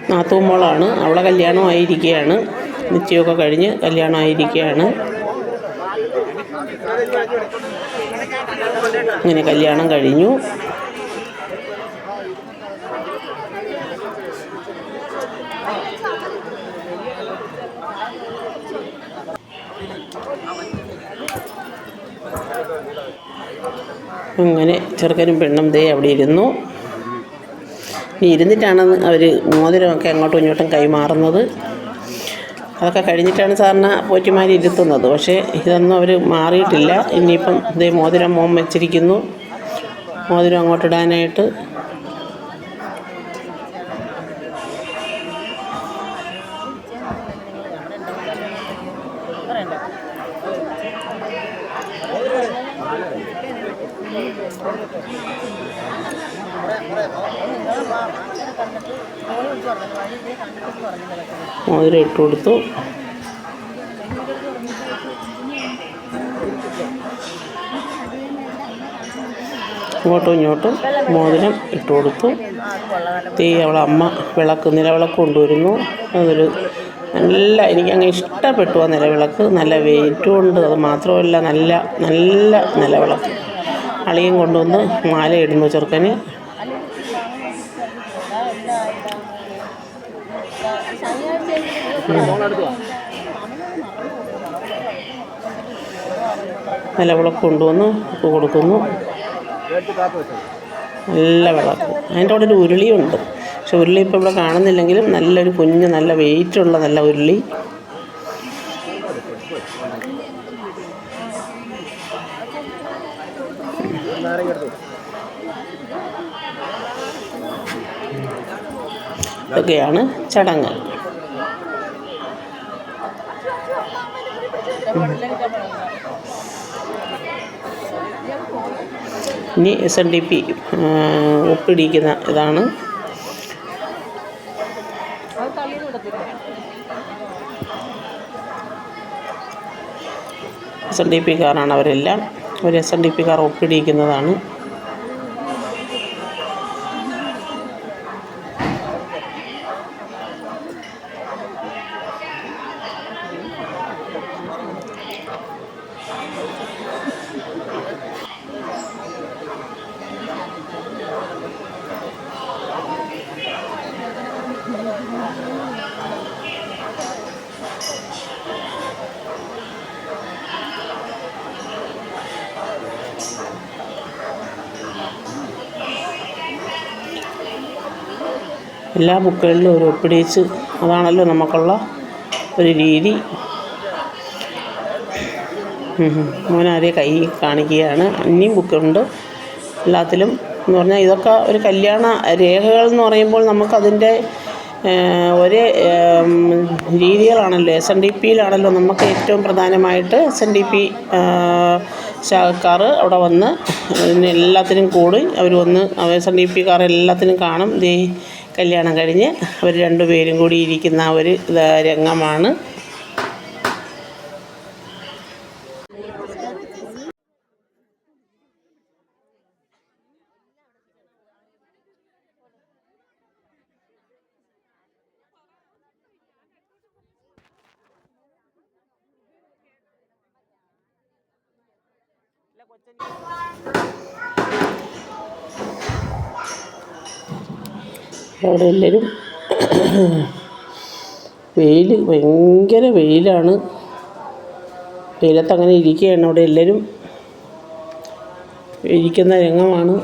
നാത്തൂമോളാണ്. അവളെ കല്യാണമായിരിക്കുകയാണ്. നിശ്ചയമൊക്കെ കഴിഞ്ഞ് കല്യാണമായിരിക്കുകയാണ്. അങ്ങനെ കല്യാണം കഴിഞ്ഞു. അങ്ങനെ ചെറുക്കനും പെണ്ണും ദേ അവിടെ ഇരുന്നു. ഇനി ഇരുന്നിട്ടാണ് അവർ മോതിരമൊക്കെ അങ്ങോട്ടും ഇങ്ങോട്ടും കൈമാറുന്നത്. അതൊക്കെ കഴിഞ്ഞിട്ടാണ് സാറിന് പോറ്റിമാർ ഇരുത്തുന്നത്. പക്ഷേ ഇതൊന്നും അവർ മാറിയിട്ടില്ല. ഇനിയിപ്പം ഇതേ മോതിരം മോൻ വെച്ചിരിക്കുന്നു. മോതിരം അങ്ങോട്ടിടാനായിട്ട്. മോതിരം ഇട്ട് കൊടുത്തു. ഇങ്ങോട്ടും ഇങ്ങോട്ടും മോതിരം ഇട്ട് കൊടുത്തു. അവളെ അമ്മ നിലവിളക്ക് കൊണ്ടുവരുന്നു. അതൊരു എനിക്കങ്ങ് ഇഷ്ടപ്പെട്ടു ആ നിലവിളക്ക്. നല്ല വെയിറ്റും ഉണ്ട്. അത് മാത്രമല്ല നല്ല നല്ല നിലവിളക്ക്. അളിയൻ കൊണ്ടുവന്ന് മാല ഇടുന്നു ചെറുക്കന്. നിലവിളക്ക് കൊണ്ടുവന്ന് കൊടുക്കുന്നു. നല്ല വിളക്ക്. അതിൻ്റെ കൂടെ ഒരു ഉരുളിയുണ്ട്. പക്ഷെ ഉരുളി ഇപ്പോൾ ഇവിടെ കാണുന്നില്ലെങ്കിലും നല്ലൊരു കുഞ്ഞ് നല്ല വെയിറ്റുള്ള നല്ല ഉരുളി. ഇതൊക്കെയാണ് ചടങ്ങ്. ഇനി SNDP ഒപ്പിടിക്കുന്ന ഇതാണ്. SNDP കാരാണ് അവരെല്ലാം. ഒരു SNDP കാർ ഒപ്പിടിക്കുന്നതാണ്. എല്ലാ ബുക്കുകളിലും ഒരു ഒപ്പിടിച്ച്, അതാണല്ലോ നമുക്കുള്ള ഒരു രീതി. മോനാരെ കൈ കാണിക്കുകയാണ്. ഇനിയും ബുക്കുണ്ട് എല്ലാത്തിലും. എന്ന് പറഞ്ഞാൽ ഇതൊക്കെ ഒരു കല്യാണ രേഖകൾ എന്ന് പറയുമ്പോൾ നമുക്കതിൻ്റെ ഒരേ രീതികളാണല്ലോ. SNDPയിലാണല്ലോ നമുക്ക് ഏറ്റവും പ്രധാനമായിട്ട് SNDP ശാഖക്കാർ അവിടെ വന്ന് എല്ലാത്തിനും കൂടി അവർ വന്ന് SNDP കാർ എല്ലാത്തിനും കാണും. കല്യാണം കഴിഞ്ഞ് അവർ രണ്ടുപേരും കൂടി ഇരിക്കുന്ന ഒരു രംഗമാണ്. അവിടെ എല്ലാവരും ഭയങ്കര വെയിലാണ്. വെയിലത്തങ്ങനെ ഇരിക്കുകയാണ്. അവിടെ എല്ലാവരും ഇരിക്കുന്ന രംഗമാണ്.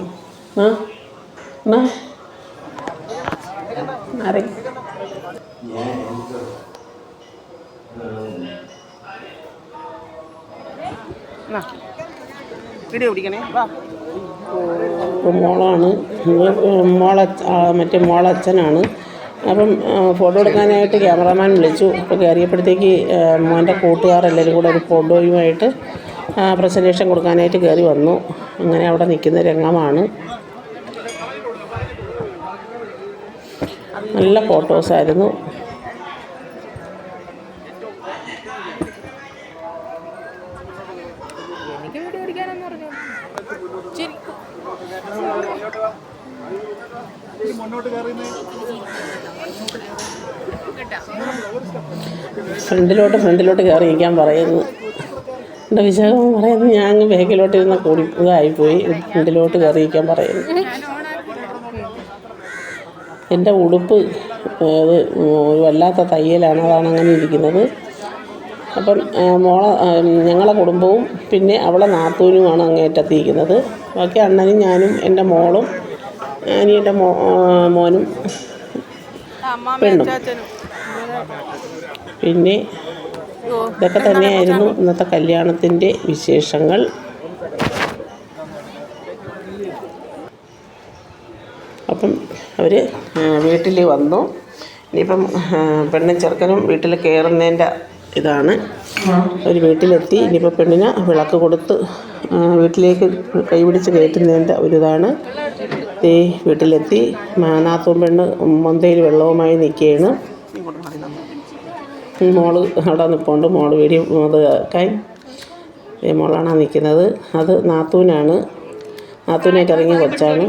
മോളാണ്, മറ്റേ മോളച്ഛനാണ്. അപ്പം ഫോട്ടോ എടുക്കാനായിട്ട് ക്യാമറാമാൻ വിളിച്ചു. അപ്പോൾ കയറിയപ്പോഴത്തേക്ക് മോൻ്റെ കൂട്ടുകാരെല്ലാവരും കൂടെ ഒരു ഫോട്ടോയുമായിട്ട് പ്രസൻറ്റേഷൻ കൊടുക്കാനായിട്ട് കയറി വന്നു. അങ്ങനെ അവിടെ നിൽക്കുന്ന രംഗമാണ്. നല്ല ഫോട്ടോസായിരുന്നു. ഫ്രണ്ടിലോട്ട് കയറി ഇരിക്കാൻ പറയുന്നു. എൻ്റെ വിശാഖം പറയുന്നു, ഞാൻ അങ്ങ് ബാക്കിലോട്ട് ഇരുന്ന കൂടി ഇതായിപ്പോയി. ഫ്രണ്ടിലോട്ട് കയറി ഇരിക്കാൻ പറയുന്നു. എൻ്റെ ഉടുപ്പ് അത് ഒരു വല്ലാത്ത തയ്യലാണ്, അതാണ് അങ്ങനെ ഇരിക്കുന്നത്. അപ്പം ഞങ്ങളെ കുടുംബവും പിന്നെ അവളെ നാത്തൂനുമാണ് അങ്ങേറ്റത്തിരിക്കുന്നത്. ബാക്കി അണ്ണനും ഞാനും എൻ്റെ മോളും അനിയൻ്റെ മോനും പെണ്ണും. പിന്നെ ഇതൊക്കെ തന്നെയായിരുന്നു ഇന്നത്തെ കല്യാണത്തിൻ്റെ വിശേഷങ്ങൾ. അപ്പം അവർ വീട്ടിൽ വന്നു. ഇനിയിപ്പം പെണ്ണും ചെറുക്കനും വീട്ടിൽ കയറുന്നതിൻ്റെ ഇതാണ്. അവർ വീട്ടിലെത്തി. ഇനിയിപ്പോൾ പെണ്ണിന് വിളക്ക് കൊടുത്ത് വീട്ടിലേക്ക് കൈപിടിച്ച് കയറ്റുന്നതിൻ്റെ ഒരിതാണ്. ഈ വീട്ടിലെത്തി. നാത്തൂൻ പെണ്ണ് മൊന്തയിൽ വെള്ളവുമായി നിൽക്കുകയാണ്. മോള് അവിടെ നിൽപ്പുണ്ട്. മോള് വീഡിയോ അത് കേൾക്കാൻ മോളാണ് നിൽക്കുന്നത്. അത് നാത്തൂനാണ്. നാത്തൂനായിട്ട് ഇറങ്ങിയ കൊച്ചാണ്.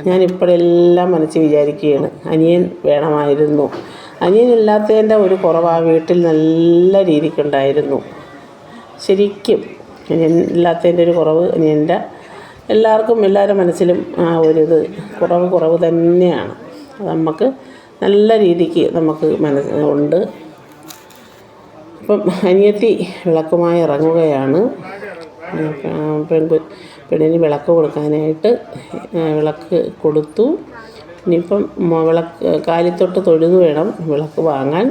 ഞാനിപ്പോഴെല്ലാം മനസ്സിൽ വിചാരിക്കുകയാണ്, അനിയൻ വേണമായിരുന്നു. അനിയനില്ലാത്തതിൻ്റെ ഒരു കുറവ് ആ വീട്ടിൽ നല്ല രീതിക്കുണ്ടായിരുന്നു. ശരിക്കും അനിയൻ ഇല്ലാത്തതിൻ്റെ ഒരു കുറവ് അനിയൻ്റെ എല്ലാവരുടെ മനസ്സിലും ആ ഒരിത് കുറവ് തന്നെയാണ്. അത് നമുക്ക് നല്ല രീതിക്ക് നമുക്ക് ഉണ്ട്. അപ്പം അനിയത്തി വിളക്കുമായി ഇറങ്ങുകയാണ്. പെണ്ണിന് വിളക്ക് കൊടുക്കാനായിട്ട് വിളക്ക് കൊടുത്തു. ഇനിയിപ്പം വിളക്ക് കാലിത്തൊട്ട് തൊഴുതു വേണം വിളക്ക് വാങ്ങാൻ.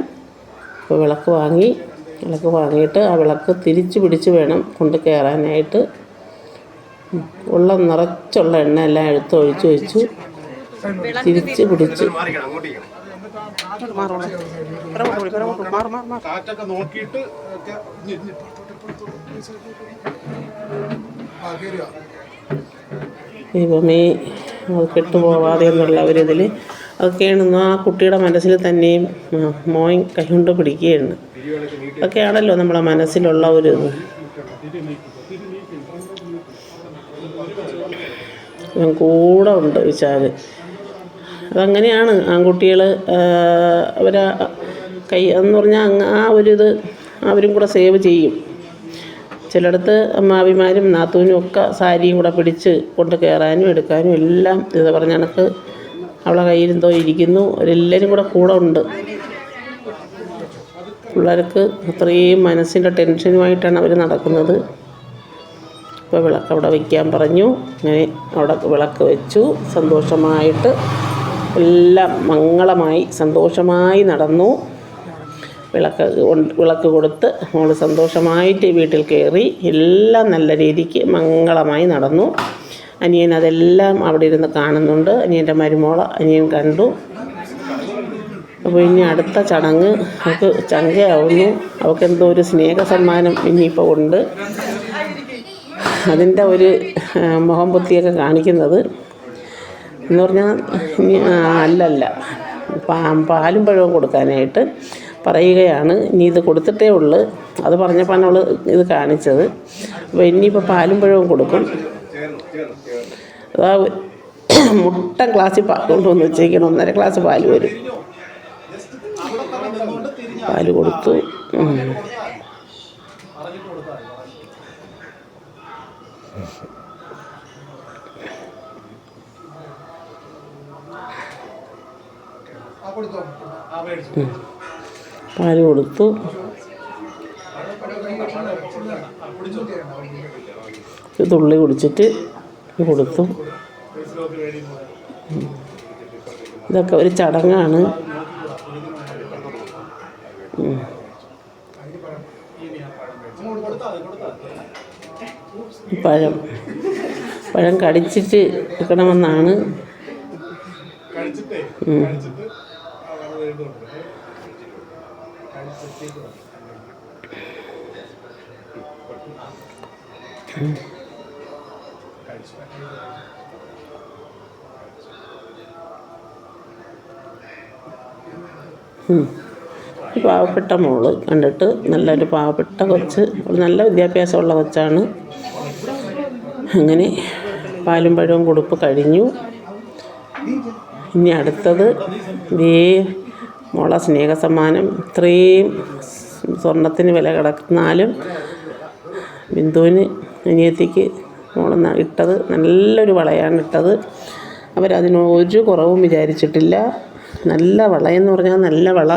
അപ്പോൾ വിളക്ക് വാങ്ങിയിട്ട് ആ വിളക്ക് തിരിച്ച് പിടിച്ച് വേണം കൊണ്ട് കയറാനായിട്ട്. നിറച്ചുള്ള എണ്ണ എല്ലാം എടുത്ത് ഒഴിച്ച് വെച്ചു. തിരിച്ച് പിടിച്ച് ദൈവമേ അത് കെട്ടുപോവാതെ എന്നുള്ള ഒരിതിൽ അതൊക്കെയാണ് ആ കുട്ടിയുടെ മനസ്സിൽ തന്നെയും മോൻ കൈകൊണ്ട് പിടിക്കുകയാണ്. അതൊക്കെയാണല്ലോ നമ്മളെ മനസ്സിലുള്ള ഒരു കൂടെ ഉണ്ട് വെച്ചാൽ. അതങ്ങനെയാണ് ആൺകുട്ടികൾ അവരെ കൈ എന്ന് പറഞ്ഞാൽ ആ ഒരിത് അവരും കൂടെ സേവ് ചെയ്യും. ചിലയിടത്ത് അമ്മാവിമാരും നാത്തൂനും ഒക്കെ സാരിയും കൂടെ പിടിച്ച് കൊണ്ട് കയറാനും എടുക്കാനും എല്ലാം ഇത് പറഞ്ഞ കണക്ക് അവളെ കയ്യിലെന്തോ ഇരിക്കുന്നു. അവരെല്ലാവരും കൂടെ ഉണ്ട്. പിള്ളേർക്ക് അത്രയും മനസ്സിൻ്റെ ടെൻഷനുമായിട്ടാണ് അവർ നടക്കുന്നത്. അപ്പോൾ വിളക്ക് അവിടെ വയ്ക്കാൻ പറഞ്ഞു. അങ്ങനെ അവിടെ വിളക്ക് വെച്ചു. സന്തോഷമായിട്ട് എല്ലാം മംഗളമായി സന്തോഷമായി നടന്നു. വിളക്ക് കൊടുത്ത് മോൾ സന്തോഷമായിട്ട് വീട്ടിൽ കയറി. എല്ലാം നല്ല രീതിക്ക് മംഗളമായി നടന്നു. അനിയൻ അതെല്ലാം അവിടെ ഇരുന്ന് കാണുന്നുണ്ട്. അനിയൻ്റെ മരുമോളെ അനിയൻ കണ്ടു. അപ്പോൾ ഇനി അടുത്ത ചടങ്ങ് അവൾക്ക് ചങ്കയാവുന്നു. അവൾക്കെന്തോ ഒരു സ്നേഹ സമ്മാനം ഇനിയിപ്പോൾ ഉണ്ട്. അതിൻ്റെ ഒരു മുഖം പൊത്തിയൊക്കെ കാണിക്കുന്നത് എന്ന് പറഞ്ഞാൽ അല്ലല്ല പാലും പഴവും കൊടുക്കാനായിട്ട് പറയുകയാണ്. ഇനി ഇത് കൊടുത്തിട്ടേ ഉള്ളൂ. അത് പറഞ്ഞപ്പോൾ അവൾ ഇത് കാണിച്ചത്. അപ്പോൾ ഇനിയിപ്പോൾ പാലും പഴവും കൊടുക്കും. അതാ മുട്ടൻ ഗ്ലാസ്സിൽ കൊണ്ടുവന്ന് വെച്ചേക്കണം. 1.5 ഗ്ലാസ് പാല് വരും. പാല് കൊടുത്തു. പാല് കൊടുത്തു. തുള്ളി കുടിച്ചിട്ട് കൊടുത്തു. ഇതൊക്കെ ഒരു ചടങ്ങാണ്. പഴം കടിച്ചിട്ട് എടുക്കണമെന്നാണ്. പാവപ്പെട്ട മോള് കണ്ടിട്ട് നല്ലൊരു പാവപ്പെട്ട കൊച്ച്, നല്ല വിദ്യാഭ്യാസമുള്ള കൊച്ചാണ്. അങ്ങനെ പാലും പഴവും കൊടുപ്പ് കഴിഞ്ഞു. ഇനി അടുത്തത് മോളെ സ്നേഹസമ്മാനം. ഇത്രയും സ്വർണത്തിന് വില കിടന്നാലും ബിന്ദുവിന് അനിയത്തിക്ക് മോള് ഇട്ടത് നല്ലൊരു വളയാണ് ഇട്ടത്. അവരതിന് ഒരു കുറവും വിചാരിച്ചിട്ടില്ല. നല്ല വളയെന്ന് പറഞ്ഞാൽ നല്ല വള,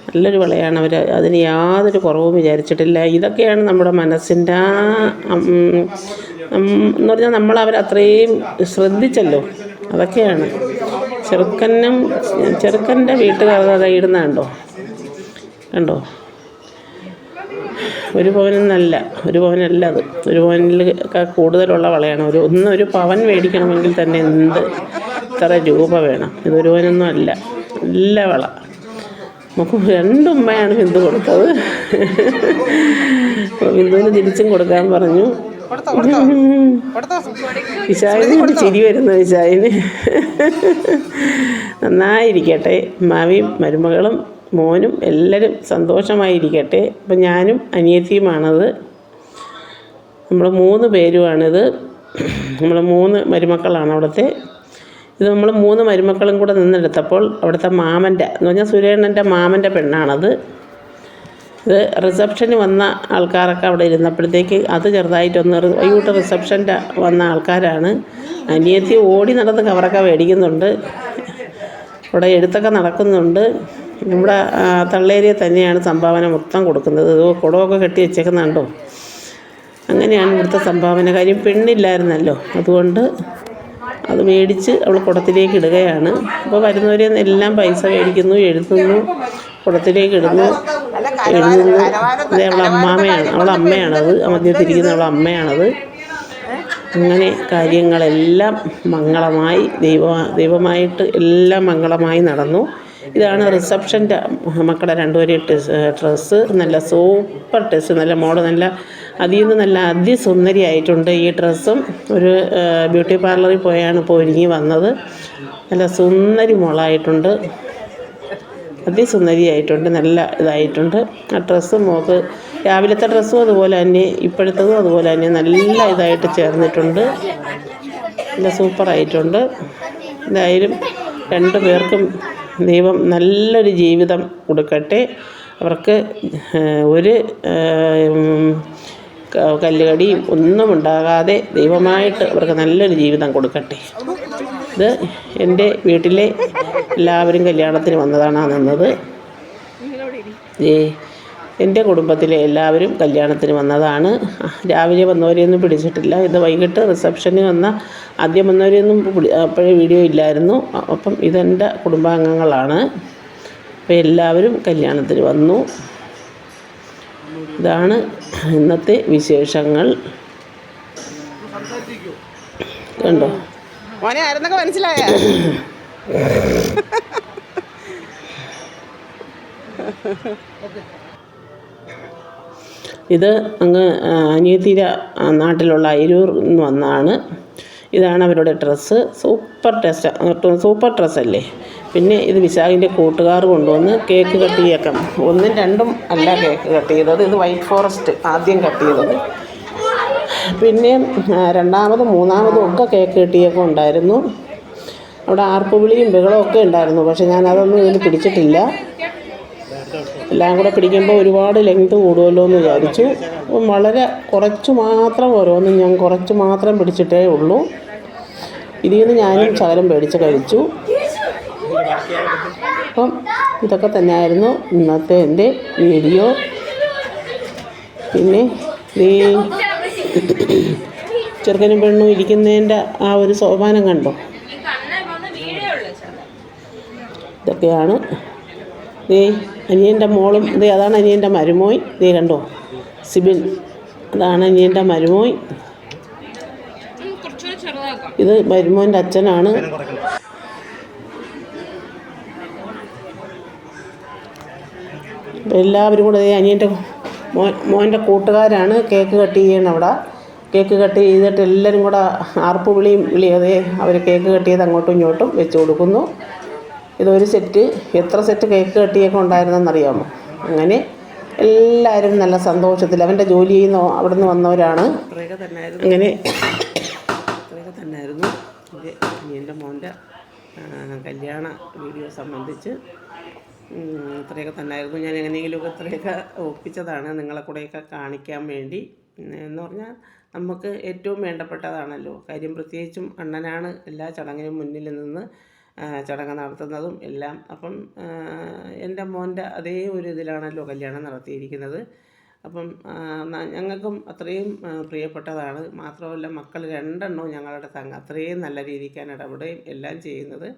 നല്ലൊരു വളയാണ്. അവർ അതിന് യാതൊരു കുറവും വിചാരിച്ചിട്ടില്ല. ഇതൊക്കെയാണ് നമ്മുടെ മനസ്സിൻ്റെ എന്ന് പറഞ്ഞാൽ നമ്മൾ അവരത്രയും ശ്രദ്ധിച്ചല്ലോ, അതൊക്കെയാണ്. ചെറുക്കൻ്റെ വീട്ടുകാർ അത് ഇടുന്ന കണ്ടോ, ഒരു പവനൊന്നല്ല, ഒരു പവനല്ല, അത് ഒരു പവനിൽ കൂടുതലുള്ള വളയാണ്. ഒരു പവൻ മേടിക്കണമെങ്കിൽ തന്നെ ഇത്ര രൂപ വേണം. ഇതൊരു പവനൊന്നും അല്ല, നല്ല വള. നമുക്ക് 2 ഉമ്മയാണ് ബിന്ദു കൊടുത്തത്. ബിന്ദുവിന് തിരിച്ചും കൊടുക്കാൻ പറഞ്ഞു. വിശാലിന് ചിരി വരുന്നു. വിശാലിന് നന്നായിരിക്കട്ടെ, മാവിയും മരുമകളും മോനും എല്ലാവരും സന്തോഷമായിരിക്കട്ടെ. അപ്പം ഞാനും അനിയത്തിയുമാണത്. നമ്മൾ 3 പേരുമാണിത്. നമ്മൾ 3 മരുമക്കളാണ് അവിടുത്തെ. ഇത് നമ്മൾ 3 മരുമക്കളും കൂടെ നിന്നെടുത്തപ്പോൾ അവിടുത്തെ മാമൻ്റെ എന്ന് പറഞ്ഞാൽ സുരേണ്ണൻ്റെ മാമൻ്റെ പെണ്ണാണത്. ഇത് റിസപ്ഷന് വന്ന ആൾക്കാരൊക്കെ അവിടെ ഇരുന്നപ്പോഴത്തേക്ക് അത് ചെറുതായിട്ടൊന്ന് വൈകിട്ട് റിസപ്ഷൻ്റെ വന്ന ആൾക്കാരാണ്. അനിയത്തി ഓടി നടന്ന് കവറൊക്കെ മേടിക്കുന്നുണ്ട്, ഇവിടെ എഴുത്തൊക്കെ നടക്കുന്നുണ്ട്. ഇവിടെ തള്ളേരിയ തന്നെയാണ് സംഭാവന മൊത്തം കൊടുക്കുന്നത്. കുടമൊക്കെ കെട്ടി വെച്ചേക്കുന്നുണ്ടോ, അങ്ങനെയാണ് ഇവിടുത്തെ സംഭാവന. കാര്യം പെണ്ണില്ലായിരുന്നല്ലോ, അതുകൊണ്ട് അത് മേടിച്ച് അവൾ കുടത്തിലേക്ക് ഇടുകയാണ്. അപ്പോൾ വരുന്നവരെ എല്ലാം പൈസ മേടിക്കുന്നു, എഴുതുന്നു, കുടത്തിലേക്ക് ഇടുന്നു. അത് അവളെ അമ്മയാണത്, മധ്യത്തിരിക്കുന്ന അവളെ അമ്മയാണത്. അങ്ങനെ കാര്യങ്ങളെല്ലാം മംഗളമായി ദൈവമായിട്ട് എല്ലാം മംഗളമായി നടന്നു. ഇതാണ് റിസപ്ഷൻ്റെ മക്കളെ 2 പേരെയും ഡ്രസ്സ്. നല്ല സൂപ്പർ ഡ്രസ്സ്, നല്ല മോഡൽ, നല്ല അതിൽ നിന്ന് നല്ല അതിസുന്ദരിയായിട്ടുണ്ട് ഈ ഡ്രസ്സും. ഒരു ബ്യൂട്ടി പാർലറിൽ പോയാണ് ഇപ്പോൾ ഒരുങ്ങി വന്നത്. നല്ല സുന്ദരി മോളായിട്ടുണ്ട്, അതിസുന്ദരിയായിട്ടുണ്ട്, നല്ല ഇതായിട്ടുണ്ട്. ആ ഡ്രസ്സും മോൾക്ക് രാവിലത്തെ ഡ്രസ്സും അതുപോലെ തന്നെ ഇപ്പോഴത്തതും അതുപോലെ തന്നെ നല്ല ഇതായിട്ട് ചേർന്നിട്ടുണ്ട്, നല്ല സൂപ്പറായിട്ടുണ്ട്. എന്തായാലും 2 പേർക്കും ദൈവം നല്ലൊരു ജീവിതം കൊടുക്കട്ടെ. അവർക്ക് ഒരു കല്ലുകടിയും ഒന്നും ഉണ്ടാകാതെ ദൈവമായിട്ട് അവർക്ക് നല്ലൊരു ജീവിതം കൊടുക്കട്ടെ. ഇത് എൻ്റെ വീട്ടിലെ എല്ലാവരും കല്യാണത്തിന് വന്നതാണ് നിന്നത്. എൻ്റെ കുടുംബത്തിലെ എല്ലാവരും കല്യാണത്തിന് വന്നതാണ്. രാവിലെ വന്നവരെയൊന്നും പിടിച്ചിട്ടില്ല. ഇത് വൈകിട്ട് റിസപ്ഷന് ആദ്യം വന്നവരെയൊന്നും അപ്പോഴേ വീഡിയോ ഇല്ലായിരുന്നു. അപ്പം ഇതെൻ്റെ കുടുംബാംഗങ്ങളാണ്. അപ്പോൾ എല്ലാവരും കല്യാണത്തിന് വന്നു. ഇതാണ് ഇന്നത്തെ വിശേഷങ്ങൾ. കണ്ടോ, മോനെ ആരെന്നൊക്കെ മനസ്സിലായ? ഇത് അങ്ങ് അനിയത്തിര നാട്ടിലുള്ള അയിരൂരിൽ നിന്ന് വന്നതാണ്. ഇതാണ് അവരുടെ ഡ്രസ്സ്. സൂപ്പർ ഡ്രസ്സല്ലേ. പിന്നെ ഇത് വിശാഖിൻ്റെ കൂട്ടുകാർ കൊണ്ടുവന്ന് കേക്ക് കട്ട് ചെയ്യൊക്കെ 1ഉം 2ഉം അല്ല കേക്ക് കട്ട് ചെയ്തത്. ഇത് വൈറ്റ് ഫോറസ്റ്റ് ആദ്യം കട്ട് ചെയ്തത്. പിന്നെ 2ാമതും 3ാമതും ഒക്കെ കേക്ക് കെട്ടിയൊക്കെ ഉണ്ടായിരുന്നു. അവിടെ ആർപ്പുവിളിയും ബഹളമൊക്കെ ഉണ്ടായിരുന്നു. പക്ഷെ ഞാനതൊന്നും ഇതിൽ പിടിച്ചിട്ടില്ല. എല്ലാം കൂടെ പിടിക്കുമ്പോൾ ഒരുപാട് ലെങ്ത് കൂടുമല്ലോ എന്ന് വിചാരിച്ചു. അപ്പം വളരെ കുറച്ച് മാത്രം ഓരോന്നും ഞാൻ കുറച്ച് മാത്രം പിടിച്ചിട്ടേ ഉള്ളൂ. ഇതിൽ നിന്ന് ഞാനും ശകലം മേടിച്ച് കഴിച്ചു. അപ്പം ഇതൊക്കെ തന്നെയായിരുന്നു ഇന്നത്തെ എൻ്റെ വീഡിയോ. പിന്നെ ഈ ചെറുക്കനും പെണ്ണും ഇരിക്കുന്നതിൻ്റെ ആ ഒരു സോപാനം കണ്ടോ, ഇതൊക്കെയാണ്. അനിയൻ്റെ മോളും അതാണ് അനിയൻ്റെ മരുമോൻ. കണ്ടോ, സിബിൻ, അതാണ് അനിയൻ്റെ മരുമോൻ. ഇത് മരുമോൻ്റെ അച്ഛനാണ്. അപ്പോൾ എല്ലാവരും കൂടെ അനിയൻ്റെ മോൻ്റെ കൂട്ടുകാരാണ് കേക്ക് കട്ട് ചെയ്യണം. അവിടെ കേക്ക് കട്ട് ചെയ്തിട്ട് എല്ലാവരും കൂടെ ആർപ്പ് വിളിയും അവർ കേക്ക് കട്ട് ചെയ്ത് അങ്ങോട്ടും ഇങ്ങോട്ടും വെച്ച് കൊടുക്കുന്നു. ഇതൊരു സെറ്റ്, എത്ര സെറ്റ് കേക്ക് കട്ടിയൊക്കെ ഉണ്ടായിരുന്നെന്നറിയാമോ? അങ്ങനെ എല്ലാവരും നല്ല സന്തോഷത്തിൽ, അവൻ്റെ ജോലി ചെയ്യുന്ന അവിടെ നിന്ന് വന്നവരാണ്. അങ്ങനെ ഇത്രയൊക്കെ തന്നെയായിരുന്നു എൻ്റെ മോൻ്റെ കല്യാണ വീഡിയോ സംബന്ധിച്ച്. ഇത്രയൊക്കെ തന്നെയായിരുന്നു. ഞാൻ എങ്ങനെയെങ്കിലുമൊക്കെ ഇത്രയൊക്കെ ഒപ്പിച്ചതാണ് നിങ്ങളെ കൂടെയൊക്കെ കാണിക്കാൻ വേണ്ടി. എന്ന് പറഞ്ഞാൽ നമുക്ക് ഏറ്റവും വേണ്ടപ്പെട്ടതാണല്ലോ കാര്യം. പ്രത്യേകിച്ചും അണ്ണനാണ് എല്ലാ ചടങ്ങിനും മുന്നിൽ നിന്ന് ചടങ്ങ് നടത്തുന്നതും എല്ലാം. അപ്പം എൻ്റെ മോൻ്റെ അതേ ഒരു ഇതിലാണല്ലോ കല്യാണം നടത്തിയിരിക്കുന്നത്. അപ്പം ഞങ്ങൾക്കും അത്രയും പ്രിയപ്പെട്ടതാണ്. മാത്രമല്ല മക്കൾ രണ്ടെണ്ണവും ഞങ്ങളുടെ അത്രയും നല്ല രീതിക്കാണ് ഇടപെടുകയും എല്ലാം ചെയ്യുന്നത്.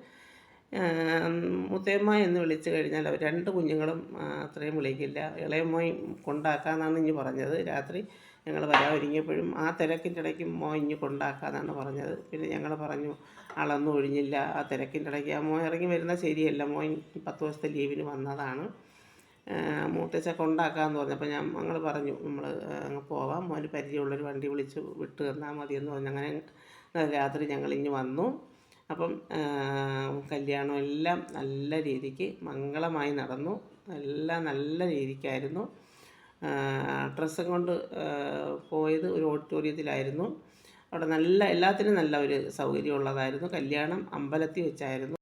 മുത്തയമ്മ എന്ന് വിളിച്ചു കഴിഞ്ഞാൽ അവർ രണ്ട് കുഞ്ഞുങ്ങളും അത്രയും വിളിക്കില്ല. ഇളയ മോൻ കൊണ്ടാക്കാമെന്നാണ് ഇനി പറഞ്ഞത്. രാത്രി ഞങ്ങൾ വരാനൊരുങ്ങിയപ്പോഴും ആ തിരക്കിൻ്റെ ഇടയ്ക്ക് മോൻ ഇനി കൊണ്ടാക്കാമെന്നാണ് പറഞ്ഞത്. പിന്നെ ഞങ്ങൾ പറഞ്ഞു ആളൊന്നും ഒഴിഞ്ഞില്ല. ആ തിരക്കിൻ്റെ ഇടയ്ക്ക് ആ മോൻ ഇറങ്ങി വരുന്നത് ശരിയല്ല. മോൻ 10 ദിവസത്തെ ലീവിന് വന്നതാണ്. മൂത്തച്ഛ കൊണ്ടാക്കാമെന്ന് പറഞ്ഞപ്പോൾ ഞങ്ങൾ പറഞ്ഞു നമ്മൾ അങ്ങ് പോവാം, മോന് പരിചയമുള്ളൊരു വണ്ടി വിളിച്ച് വിട്ട് തന്നാൽ മതിയെന്ന് പറഞ്ഞു. അങ്ങനെ രാത്രി ഞങ്ങളിങ്ങ് വന്നു. അപ്പം കല്യാണം എല്ലാം നല്ല രീതിക്ക് മംഗളമായി നടന്നു. എല്ലാം നല്ല രീതിക്കായിരുന്നു. ഡ്രസ്സും കൊണ്ട് പോയത് ഒരു ഓഡിറ്റോറിയത്തിലായിരുന്നു. അവിടെ നല്ല എല്ലാത്തിനും നല്ല ഒരു സൗകര്യമുള്ളതായിരുന്നു. കല്യാണം അമ്പലത്തിൽ വെച്ചായിരുന്നു.